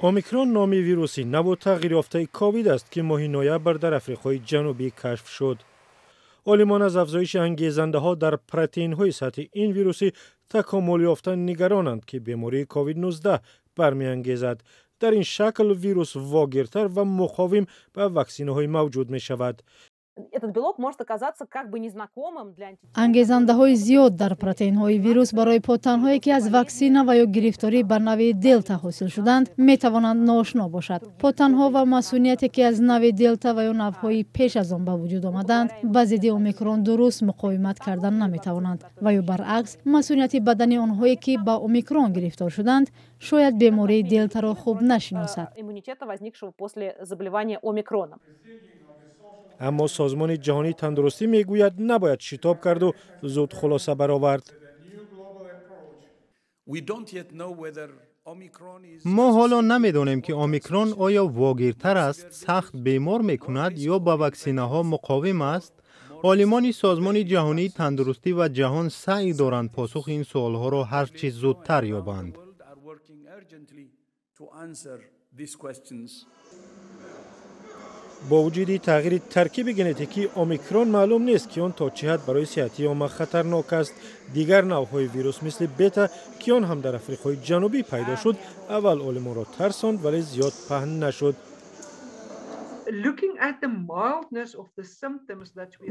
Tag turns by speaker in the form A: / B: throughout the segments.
A: اومیکرون نامی ویروسی نو تغییر یافته کووید است که ماه نوامبر در آفریقای جنوبی کشف شد. عالمان از افزایش انگیزنده ها در پروتئین های سطحی این ویروسی تکامل یافته نگرانند که بیماری کووید 19 برمیانگیزد. در این شکل ویروس واگیرتر و مقاوم به واکسین های موجود می شود.
B: انگیزنده های زیاد در پروتئین های ویروس برای پوتن هایی که از واکسین و یا گرفتاری بر نوع دلتا حاصل شدند می توانند ناآشنا باشد. پوتن ها و مسئولیتی که از نوع دلتا و یا نوهای پیش از آن به وجود آمدند با ضد اومیکرون درست مقاومت کردن نمی توانند و یا برعکس مسئولیت بدنی آنهایی که با اومیکرون گرفتار شدند شاید بیماری دلتا را خوب نشناسد.
A: اما سازمان جهانی تندرستی میگوید نباید شتاب کرد و زود خلاصه برآورد.
C: ما حالا نمیدانیم که اومیکرون آیا واگیرتر است، سخت بیمار میکند یا با واکسینه ها مقاوم است. عالمان سازمان جهانی تندرستی و جهان سعی دارند پاسخ این سوال ها را هر چه زودتر یابند.
A: با وجود تغییر ترکیب ژنتیکی اومیکرون معلوم نیست که آن تا چه حد برای صحت عامه خطرناک است. دیگر نوع‌های ویروس مثل بتا که آن هم در آفریقای جنوبی پیدا شد اول عالمان را ترساند ولی زیاد پهن نشد.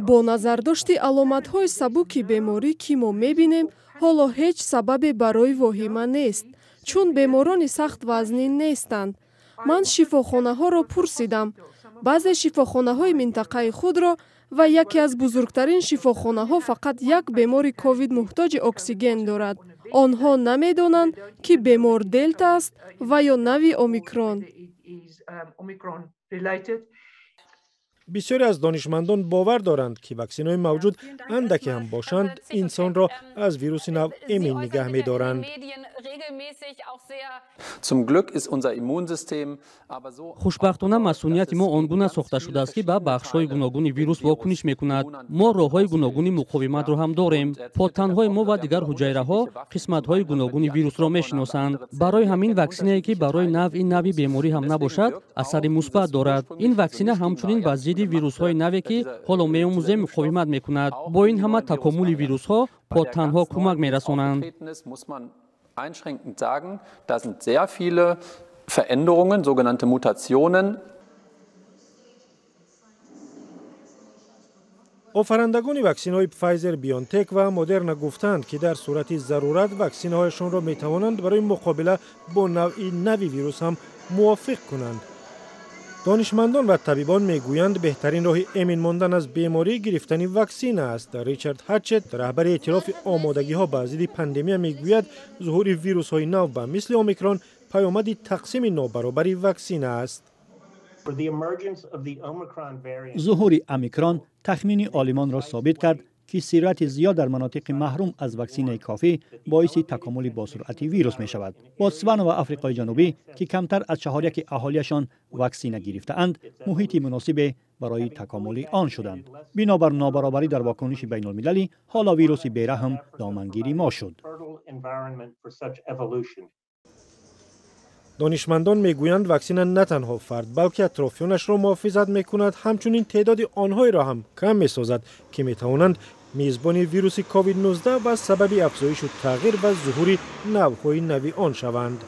D: با نظرداشتی علامت‌های سبک بیماری که ما می‌بینیم حالا هیچ سببی برای واهمه نیست چون بیماران سخت وزنی نیستند. من شفاخانه‌ها را پرسیدم. بعضی شفاخانه‌های منطقه خود را و یکی از بزرگترین شفاخانه‌ها فقط یک بیمار کووید محتاج اکسیژن دارد. آنها نمی‌دانند که بیمار دلتا است و یا نوع اومیکرون.
A: بسیاری از دانشمندان باور دارند که واکسن‌های موجود اندکی هم باشند انسان را از ویروس نو امن نگه می‌دارند.
E: خوشبختانه مسئولیت ما آنگونه ساخته شده است که به بخش‌های گوناگون ویروس واکنش می‌کند. ما راه‌های گوناگون مقاومت را هم داریم. پوتن‌های ما و دیگر حجایره‌ها قسمت‌های گوناگون ویروس را می‌شناسند. برای همین واکسنی که برای این نوع بیماری هم نباشد اثر مثبت دارد. این واکسن همچنین به ضد ویروس‌های نوعی که حالا می‌آموزیم مقاومت می‌کند. با این همه تکامل ویروس‌ها پوتن‌ها کمک می‌رسانند.
F: Einschränkend sagen, da sind sehr viele Veränderungen, sogenannte Mutationen.
A: آفرندگان واکسن‌های فایزر بیونتک و مدرنا گفتند که در صورت ضرورت واکسن‌هایشان را می‌توانند برای مقابله با نوعی ویروس هم موافق کنند. دانشمندان و طبیبان میگویند بهترین راه امن ماندن از بیماری گرفتن واکسن است. ریچارد هچت رهبر ائتلاف آمادگی‌ها به ضد پاندمی میگوید ظهور ویروس‌های نو و مثل اومیکرون پیامد تقسیم نابرابری واکسن است.
G: ظهور اومیکرون تخمین آلمان را ثابت کرد که سرعت زیاد در مناطق محروم از واکسن کافی باعث تکامل با سرعت ویروس می شود. بوتسوانا و آفریقای جنوبی که کمتر از 4% اهالیشان واکسن گرفته‌اند، محیط مناسب برای تکامل آن شدند. بنابر نابرابری در واکنش بین المللی، حالا ویروس بیرحم دامنگیر ما شد.
A: دانشمندان میگویند واکسن نه تنها فرد بلکه اطرافیانش را محافظت میکند، همچنین تعداد آنهایی را هم کم میسازد که میتوانند میزبان ویروس کووید 19 و سبب افزایش و تغییر و ظهور نوع‌های نوی آن شوند.